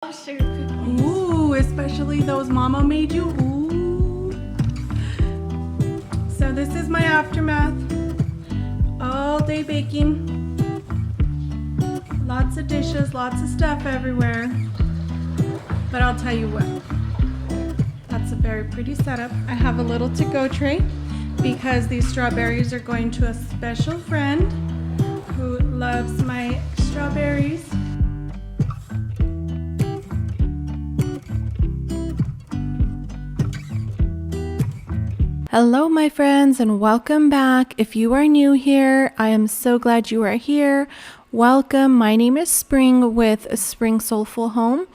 Sugar cookies. Ooh, especially those Mama made you. Ooh. So this is my aftermath. All day baking. Lots of dishes, lots of stuff everywhere. But I'll tell you what, that's a very pretty setup. I have a little to-go tray because these strawberries are going to a special friend who loves my strawberries. Hello my friends and welcome back. If you are new here, I am so glad you are here. Welcome. My name is Spring with Spring Soulful Home.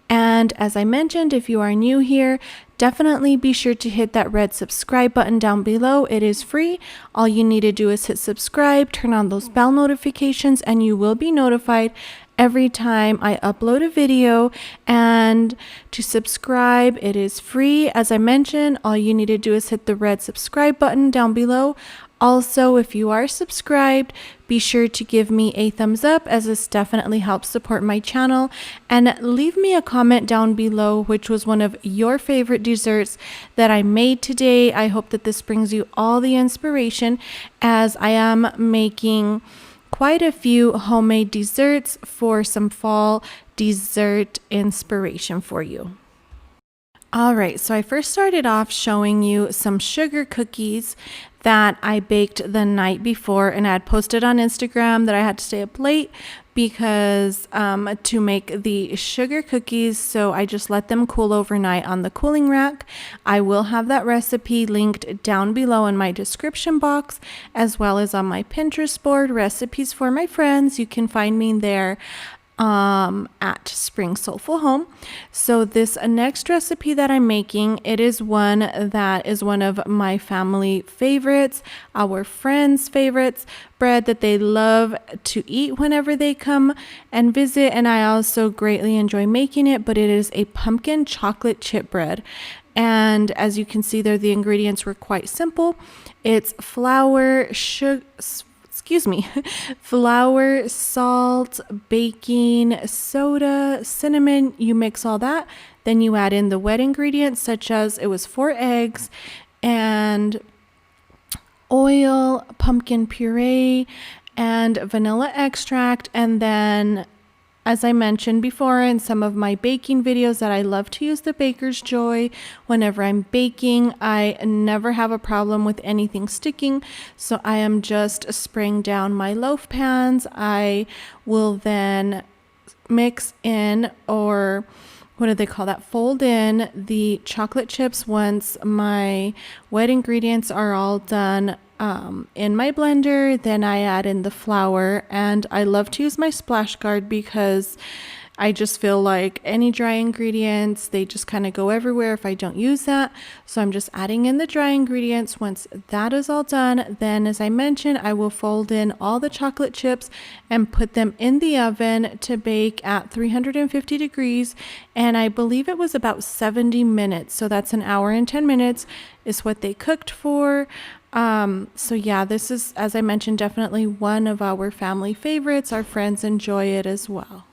And as I mentioned, if you are new here, definitely be sure to hit that red subscribe button down below. It is free. All you need to do is hit subscribe, turn on those bell notifications, and you will be notified every time I upload a video. And to subscribe, it is free. As I mentioned, all you need to do is hit the red subscribe button down below. Also, if you are subscribed, be sure to give me a thumbs up, as this definitely helps support my channel, and leave me a comment down below which was one of your favorite desserts that I made today. I hope that this brings you all the inspiration, as I am making quite a few homemade desserts for some fall dessert inspiration for you. All right, so I first started off showing you some sugar cookies that I baked the night before, and I had posted on Instagram that I had to stay up late because to make the sugar cookies, so I just let them cool overnight on the cooling rack. I will have that recipe linked down below in my description box, as well as on my Pinterest board, recipes for my friends. You can find me there at Spring Soulful Home. So this next recipe that I'm making, it is one that is one of my family favorites, our friends' favorites, bread that they love to eat whenever they come and visit, and I also greatly enjoy making it, but it is a pumpkin chocolate chip bread. And as you can see there, the ingredients were quite simple. It's flour, flour, salt, baking soda, cinnamon. You mix all that. Then you add in the wet ingredients, such as it was 4 eggs and oil, pumpkin puree, and vanilla extract. And then, as I mentioned before in some of my baking videos, that I love to use the Baker's Joy whenever I'm baking. I never have a problem with anything sticking, so I am just spraying down my loaf pans. I will then mix in, or what do they call that, fold in the chocolate chips once my wet ingredients are all done in my blender. Then I add in the flour, and I love to use my splash guard because I just feel like any dry ingredients, they just kind of go everywhere if I don't use that. So I'm just adding in the dry ingredients. Once that is all done, then as I mentioned, I will fold in all the chocolate chips and put them in the oven to bake at 350 degrees. And I believe it was about 70 minutes. So that's an hour and 10 minutes is what they cooked for. So yeah, this is, as I mentioned, definitely one of our family favorites. Our friends enjoy it as well.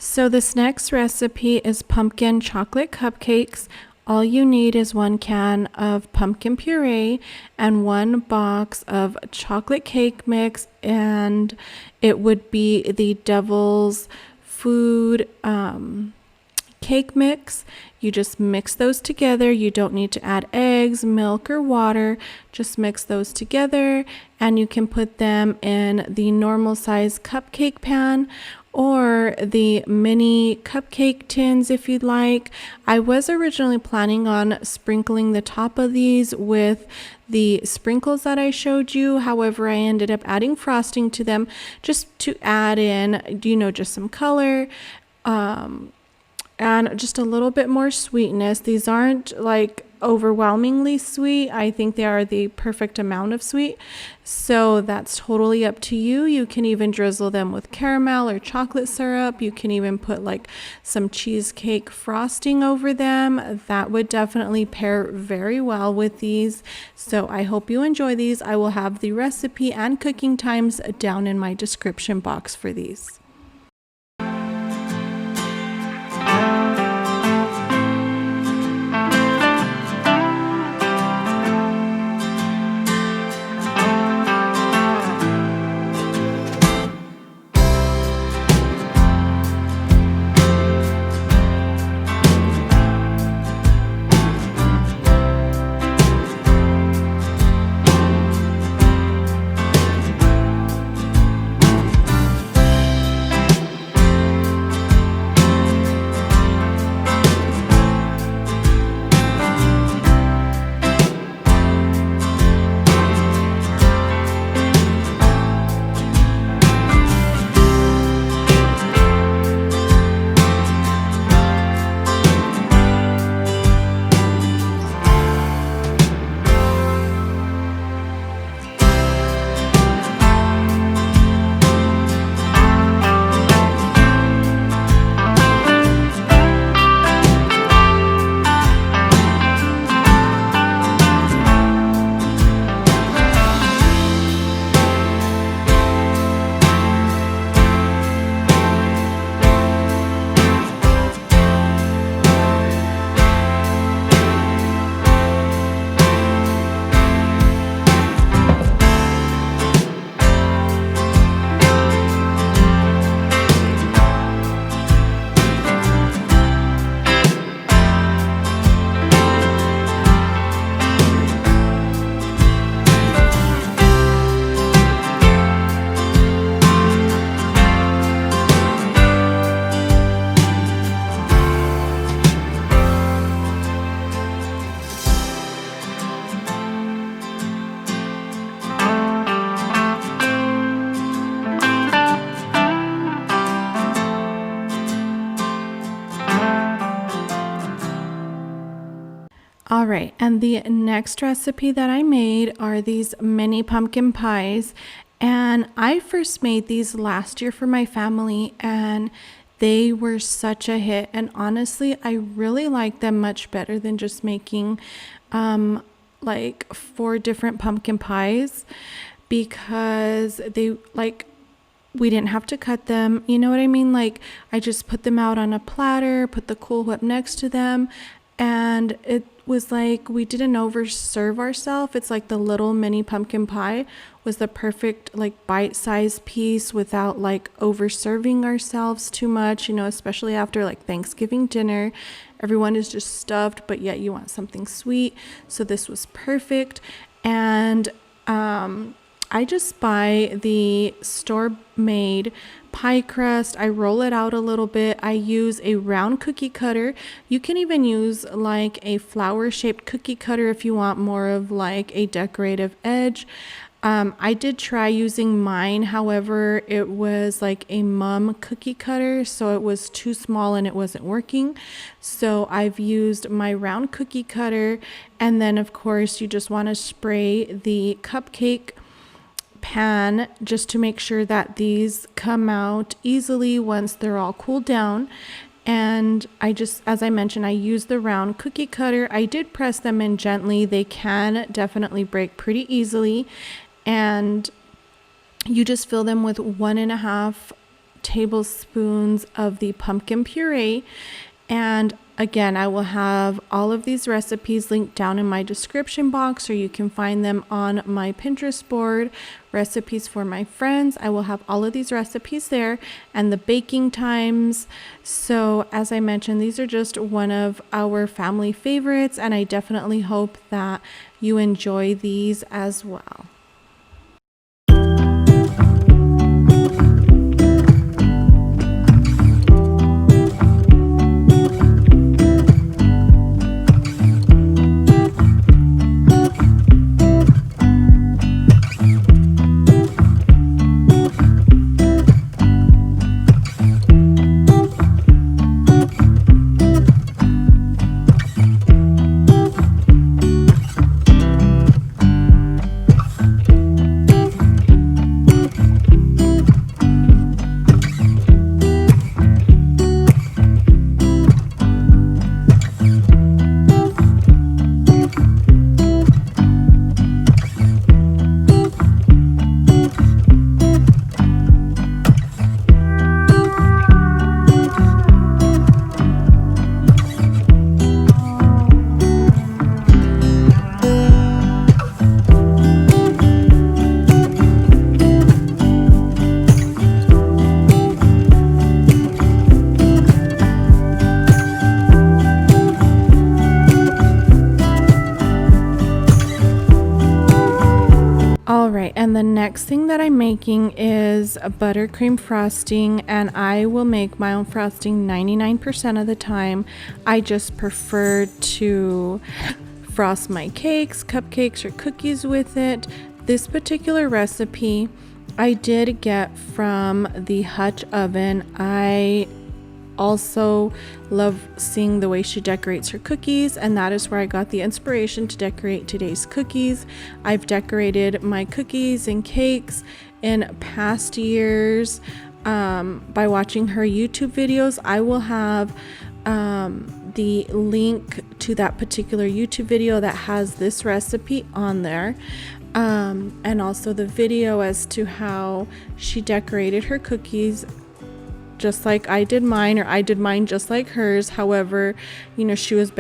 So this next recipe is pumpkin chocolate cupcakes. All you need is 1 can of pumpkin puree and 1 box of chocolate cake mix, and it would be the Devil's Food cake mix. You just mix those together. You don't need to add eggs, milk, or water. Just mix those together, and you can put them in the normal size cupcake pan or the mini cupcake tins if you'd like. I was originally planning on sprinkling the top of these with the sprinkles that I showed you. However, I ended up adding frosting to them just to add in, just some color. And just a little bit more sweetness. These aren't like overwhelmingly sweet. I think they are the perfect amount of sweet. So that's totally up to you. You can even drizzle them with caramel or chocolate syrup. You can even put like some cheesecake frosting over them. That would definitely pair very well with these. So I hope you enjoy these. I will have the recipe and cooking times down in my description box for these. All right, and the next recipe that I made are these mini pumpkin pies. And I first made these last year for my family, and they were such a hit. And honestly, I really like them much better than just making like 4 different pumpkin pies, because we didn't have to cut them. You know what I mean? Like, I just put them out on a platter, put the Cool Whip next to them, and it was like we didn't overserve ourselves. It's like the little mini pumpkin pie was the perfect like bite-sized piece without like overserving ourselves too much, especially after like Thanksgiving dinner. Everyone is just stuffed, but yet you want something sweet. So this was perfect. And I just buy the store-made pie crust. I roll it out a little bit. I use a round cookie cutter. You can even use like a flower-shaped cookie cutter if you want more of like a decorative edge. I did try using mine. However, it was like a mum cookie cutter, so it was too small and it wasn't working. So I've used my round cookie cutter. And then of course you just want to spray the cupcake pan just to make sure that these come out easily once they're all cooled down. And as I mentioned, I use the round cookie cutter. I did press them in gently. They can definitely break pretty easily. And you just fill them with 1.5 tablespoons of the pumpkin puree. And again, I will have all of these recipes linked down in my description box, or you can find them on my Pinterest board, recipes for my friends. I will have all of these recipes there and the baking times. So as I mentioned, these are just one of our family favorites, and I definitely hope that you enjoy these as well. And the next thing that I'm making is a buttercream frosting, and I will make my own frosting 99% of the time. I just prefer to frost my cakes, cupcakes, or cookies with it. This particular recipe I did get from the Hutch oven. I also love seeing the way she decorates her cookies, and that is where I got the inspiration to decorate today's cookies. I've decorated my cookies and cakes in past years by watching her YouTube videos. I will have the link to that particular YouTube video that has this recipe on there, and also the video as to how she decorated her cookies, just like I did mine, or I did mine just like hers. However, you know, she was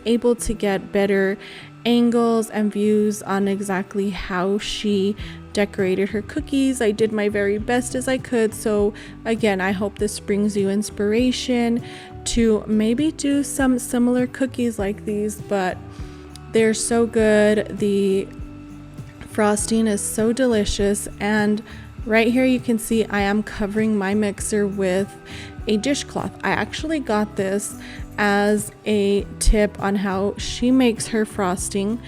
able to get better angles and views on exactly how she decorated her cookies. I did my very best as I could. So again, I hope this brings you inspiration to maybe do some similar cookies like these, but they're so good. The frosting is so delicious, and right here you can see I am covering my mixer with a dishcloth. I actually got this as a tip on how she makes her frosting,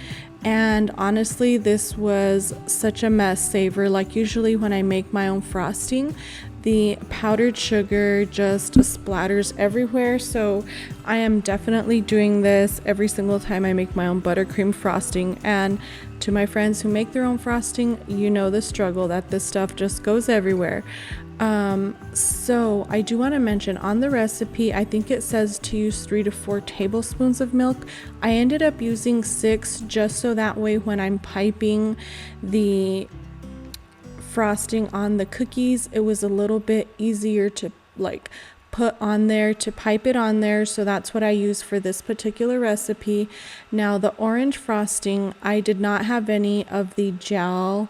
and honestly this was such a mess saver. Like usually when I make my own frosting, the powdered sugar just splatters everywhere, so I am definitely doing this every single time I make my own buttercream frosting. And to my friends who make their own frosting, you know the struggle that this stuff just goes everywhere. So I do want to mention on the recipe, I think it says to use 3 to 4 tablespoons of milk. I ended up using 6 just so that way when I'm piping the frosting on the cookies, it was a little bit easier to like put on there, to pipe it on there. So that's what I use for this particular recipe. Now the orange frosting, I did not have any of the gel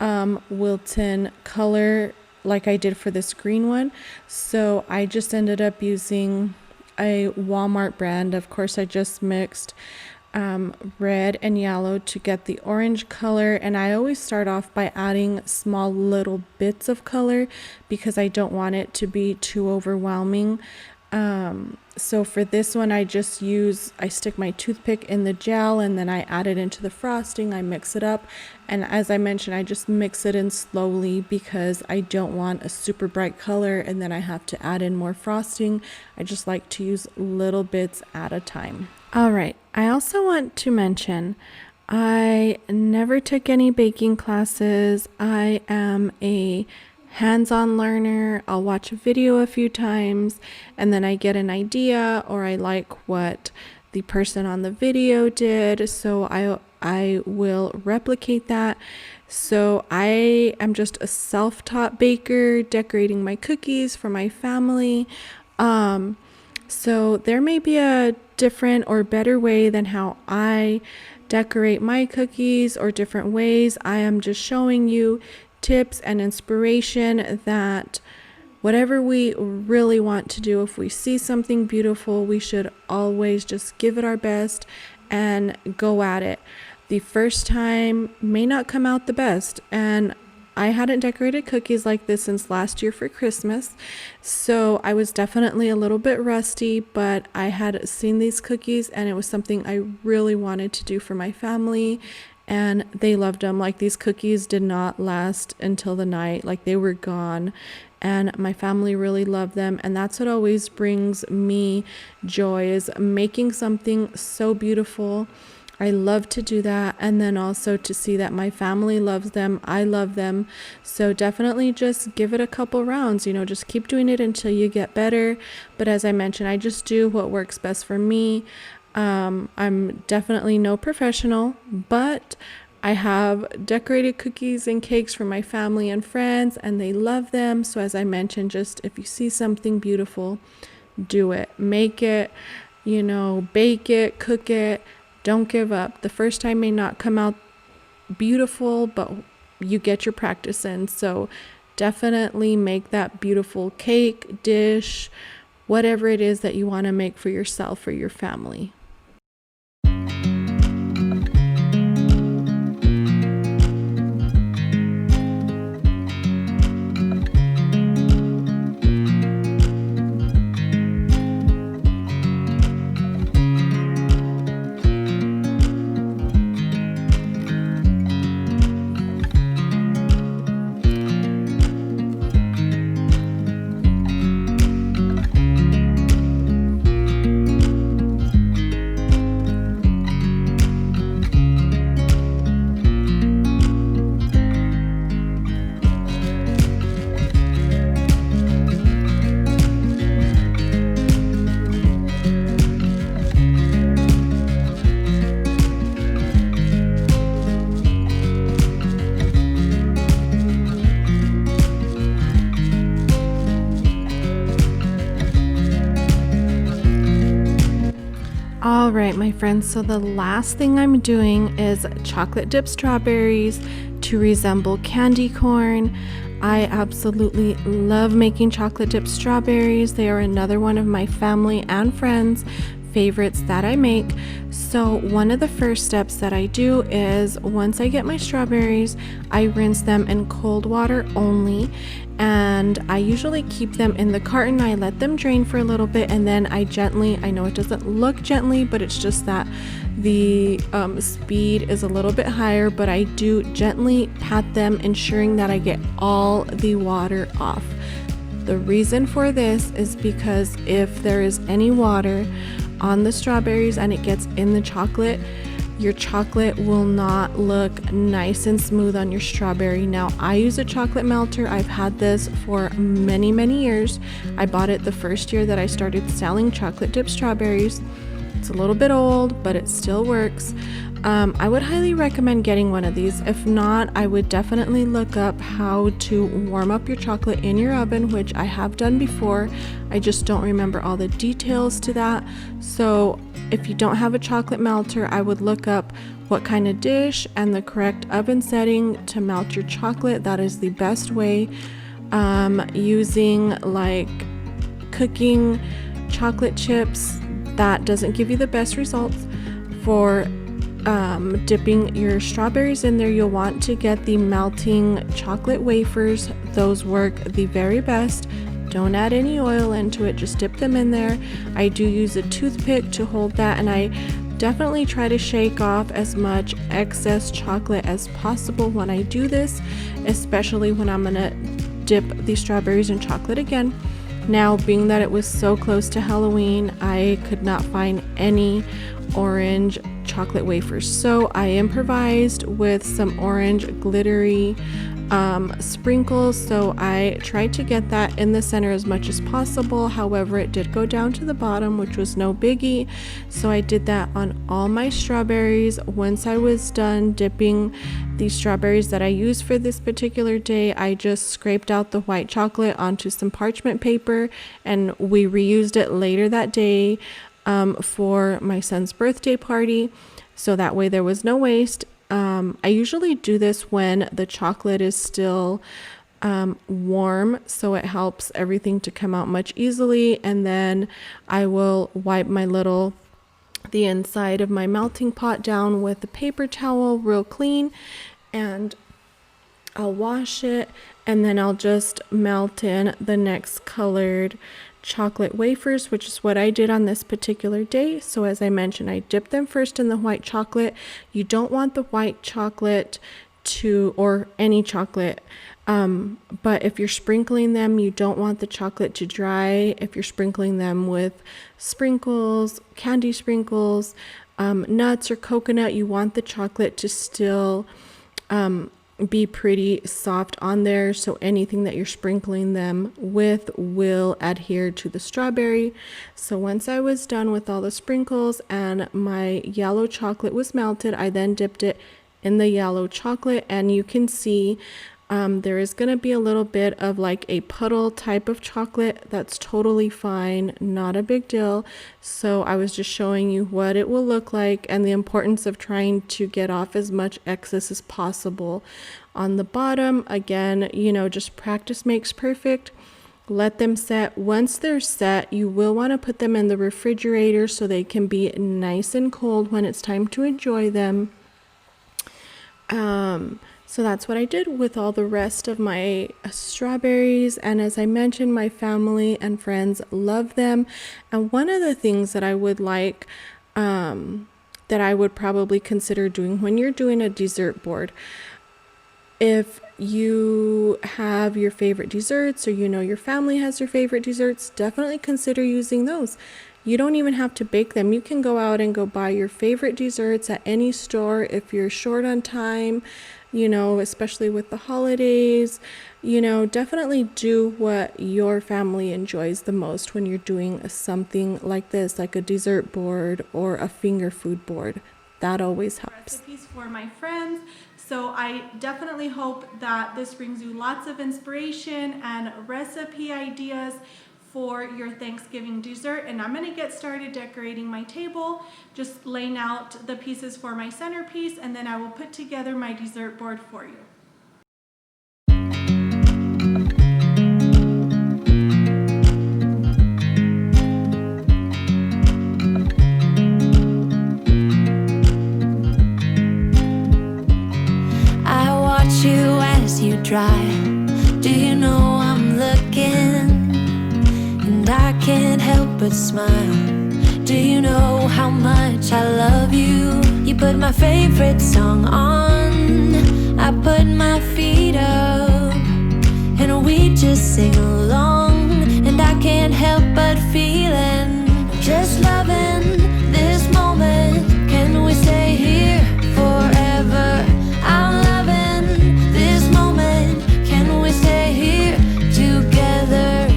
Wilton color like I did for this green one, so I just ended up using a Walmart brand. Of course, I just mixed red and yellow to get the orange color, and I always start off by adding small little bits of color because I don't want it to be too overwhelming. So for this one, I stick my toothpick in the gel, and then I add it into the frosting. I mix it up, and as I mentioned, I just mix it in slowly because I don't want a super bright color and then I have to add in more frosting. I just like to use little bits at a time. All right, I also want to mention I never took any baking classes. I am a hands-on learner. I'll watch a video a few times and then I get an idea, or I like what the person on the video did. So I will replicate that. So I am just a self-taught baker decorating my cookies for my family. So there may be a different or better way than how I decorate my cookies, or different ways. I am just showing you tips and inspiration that whatever we really want to do, if we see something beautiful, we should always just give it our best and go at it. The first time may not come out the best, and I hadn't decorated cookies like this since last year for Christmas, so I was definitely a little bit rusty, but I had seen these cookies and it was something I really wanted to do for my family, and they loved them. Like, these cookies did not last until the night, like they were gone, and my family really loved them. And that's what always brings me joy, is making something so beautiful. I love to do that, and then also to see that my family loves them, I love them. So definitely just give it a couple rounds, just keep doing it until you get better. But as I mentioned, I just do what works best for me. I'm definitely no professional, but I have decorated cookies and cakes for my family and friends, and they love them. So as I mentioned, just if you see something beautiful, do it, make it, bake it, cook it. Don't give up. The first time may not come out beautiful, but you get your practice in. So definitely make that beautiful cake, dish, whatever it is that you want to make for yourself or your family. All right, my friends, so the last thing I'm doing is chocolate dip strawberries to resemble candy corn. I absolutely love making chocolate dip strawberries. They are another one of my family and friends' favorites that I make. So one of the first steps that I do is, once I get my strawberries, I rinse them in cold water only, and I usually keep them in the carton. I let them drain for a little bit, and then I know it doesn't look gently, but it's just that the speed is a little bit higher, but I do gently pat them, ensuring that I get all the water off. The reason for this is because if there is any water on the strawberries and it gets in the chocolate, your chocolate will not look nice and smooth on your strawberry. Now, I use a chocolate melter. I've had this for many, many years. I bought it the first year that I started selling chocolate dip strawberries. It's a little bit old, but it still works. I would highly recommend getting one of these. If not, I would definitely look up how to warm up your chocolate in your oven, which I have done before. I just don't remember all the details to that. So if you don't have a chocolate melter, I would look up what kind of dish and the correct oven setting to melt your chocolate. That is the best way. Using like cooking chocolate chips, that doesn't give you the best results. For dipping your strawberries in there, you'll want to get the melting chocolate wafers. Those work the very best. Don't add any oil into it, just dip them in there. I do use a toothpick to hold that, and I definitely try to shake off as much excess chocolate as possible when I do this, especially when I'm gonna dip the strawberries in chocolate again. Now, being that it was so close to Halloween, I could not find any orange chocolate wafers. So I improvised with some orange glittery sprinkles, so I tried to get that in the center as much as possible. However, it did go down to the bottom, which was no biggie, so I did that on all my strawberries. Once I was done dipping the strawberries that I used for this particular day, I just scraped out the white chocolate onto some parchment paper, and we reused it later that day for my son's birthday party, so that way there was no waste. I usually do this when the chocolate is still warm, so it helps everything to come out much easily. And then I will wipe the inside of my melting pot down with a paper towel real clean, and I'll wash it, and then I'll just melt in the next colored chocolate wafers, which is what I did on this particular day. So as I mentioned, I dipped them first in the white chocolate. You don't want the white chocolate or any chocolate, but if you're sprinkling them, you don't want the chocolate to dry. If you're sprinkling them with sprinkles, candy sprinkles, nuts or coconut, you want the chocolate to still be pretty soft on there, so anything that you're sprinkling them with will adhere to the strawberry. So once I was done with all the sprinkles and my yellow chocolate was melted, I then dipped it in the yellow chocolate, and you can see there is going to be a little bit of like a puddle type of chocolate. That's totally fine, not a big deal. So I was just showing you what it will look like and the importance of trying to get off as much excess as possible on the bottom. Again, just practice makes perfect. Let them set. Once they're set, you will want to put them in the refrigerator so they can be nice and cold when it's time to enjoy them. So that's what I did with all the rest of my strawberries. And as I mentioned, my family and friends love them. And one of the things that I would like, that I would probably consider doing when you're doing a dessert board, if you have your favorite desserts, or your family has their favorite desserts, definitely consider using those. You don't even have to bake them. You can go out and go buy your favorite desserts at any store if you're short on time, especially with the holidays. Definitely do what your family enjoys the most when you're doing something like this, like a dessert board or a finger food board. That always helps. Recipes for my friends. So I definitely hope that this brings you lots of inspiration and recipe ideas for your Thanksgiving dessert. And I'm gonna get started decorating my table, just laying out the pieces for my centerpiece, and then I will put together my dessert board for you. I watch you as you drive. Do you know I'm looking? And I can't help but smile. Do you know how much I love you? You put my favorite song on, I put my feet up, and we just sing along. And I can't help but feeling, just loving this moment. Can we stay here forever? I'm loving this moment. Can we stay here together?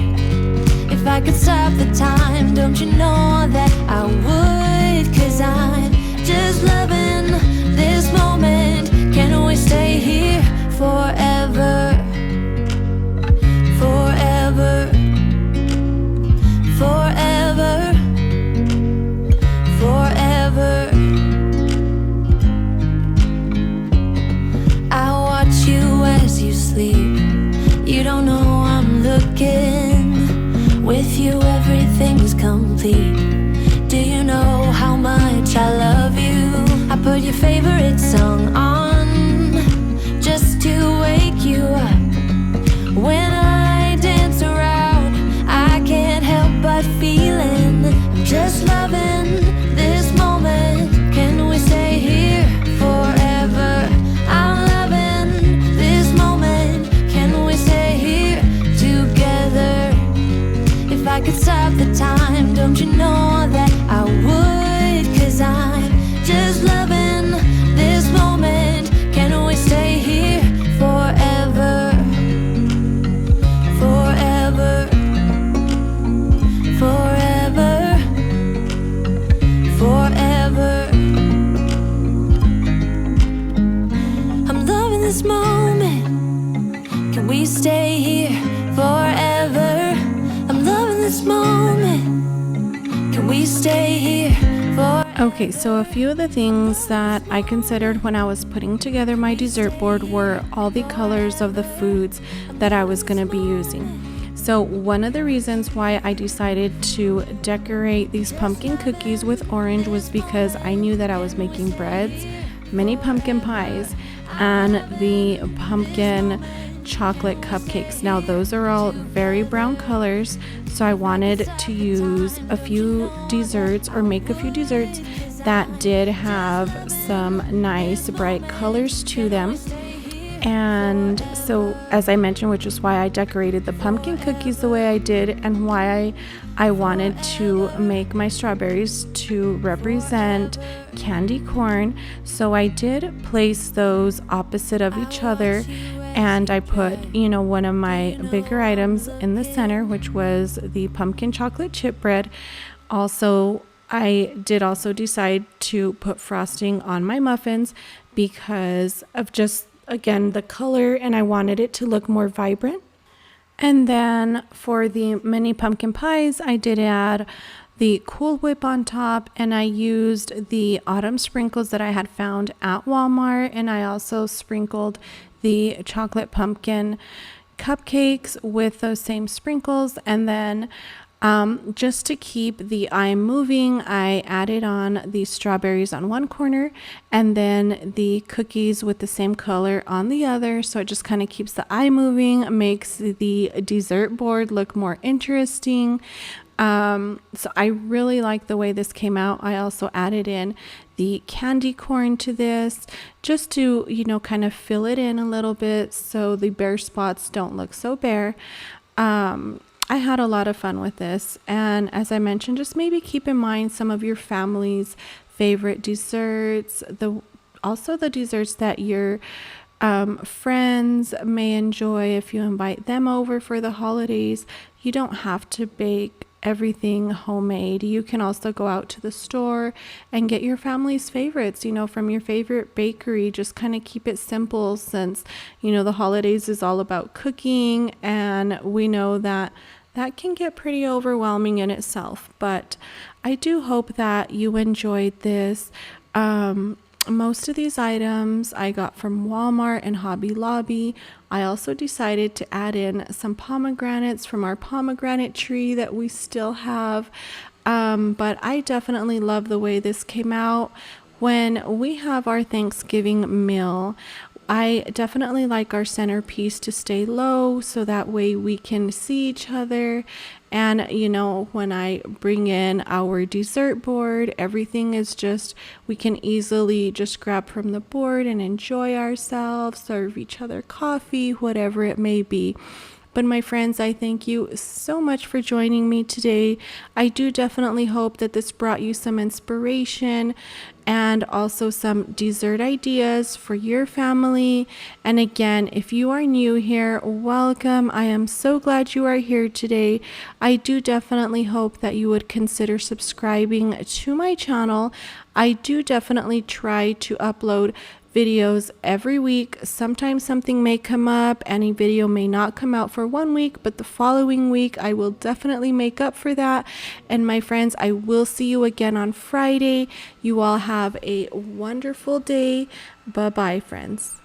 If I could stop the time, don't you know that I would? 'Cause I'm just loving this moment. Can we stay here forever? Forever, forever. Okay, so a few of the things that I considered when I was putting together my dessert board were all the colors of the foods that I was going to be using. So one of the reasons why I decided to decorate these pumpkin cookies with orange was because I knew that I was making breads, mini pumpkin pies, and the pumpkin chocolate cupcakes. Now those are all very brown colors, so I wanted to use a few desserts or make a few desserts that did have some nice bright colors to them. And so, as I mentioned, which is why I decorated the pumpkin cookies the way I did, and why I wanted to make my strawberries to represent candy corn. So I did place those opposite of each other, and I put, one of my bigger items in the center, which was the pumpkin chocolate chip bread. Also, I did also decide to put frosting on my muffins because of just, again, the color, and I wanted it to look more vibrant. And then for the mini pumpkin pies, I did add the Cool Whip on top, and I used the autumn sprinkles that I had found at Walmart, and I also sprinkled the chocolate pumpkin cupcakes with those same sprinkles. And then just to keep the eye moving, I added on the strawberries on one corner and then the cookies with the same color on the other. So it just kind of keeps the eye moving, makes the dessert board look more interesting. So I really like the way this came out. I also added in the candy corn to this just to, kind of fill it in a little bit so the bare spots don't look so bare. I had a lot of fun with this, and as I mentioned, just maybe keep in mind some of your family's favorite desserts, also the desserts that your friends may enjoy if you invite them over for the holidays. You don't have to bake everything homemade. You can also go out to the store and get your family's favorites, from your favorite bakery. Just kind of keep it simple since, the holidays is all about cooking, and we know that can get pretty overwhelming in itself. But I do hope that you enjoyed this. Most of these items I got from Walmart and Hobby Lobby. I also decided to add in some pomegranates from our pomegranate tree that we still have. But I definitely love the way this came out. When we have our Thanksgiving meal, I definitely like our centerpiece to stay low so that way we can see each other. And, when I bring in our dessert board, everything is just, we can easily just grab from the board and enjoy ourselves, serve each other coffee, whatever it may be. But my friends, I thank you so much for joining me today. I do definitely hope that this brought you some inspiration and also some dessert ideas for your family. And again, if you are new here, welcome. I am so glad you are here today. I do definitely hope that you would consider subscribing to my channel. I do definitely try to upload videos every week. Sometimes something may come up, any video may not come out for 1 week, but the following week I will definitely make up for that. And my friends, I will see you again on Friday. You all have a wonderful day. Bye bye, friends.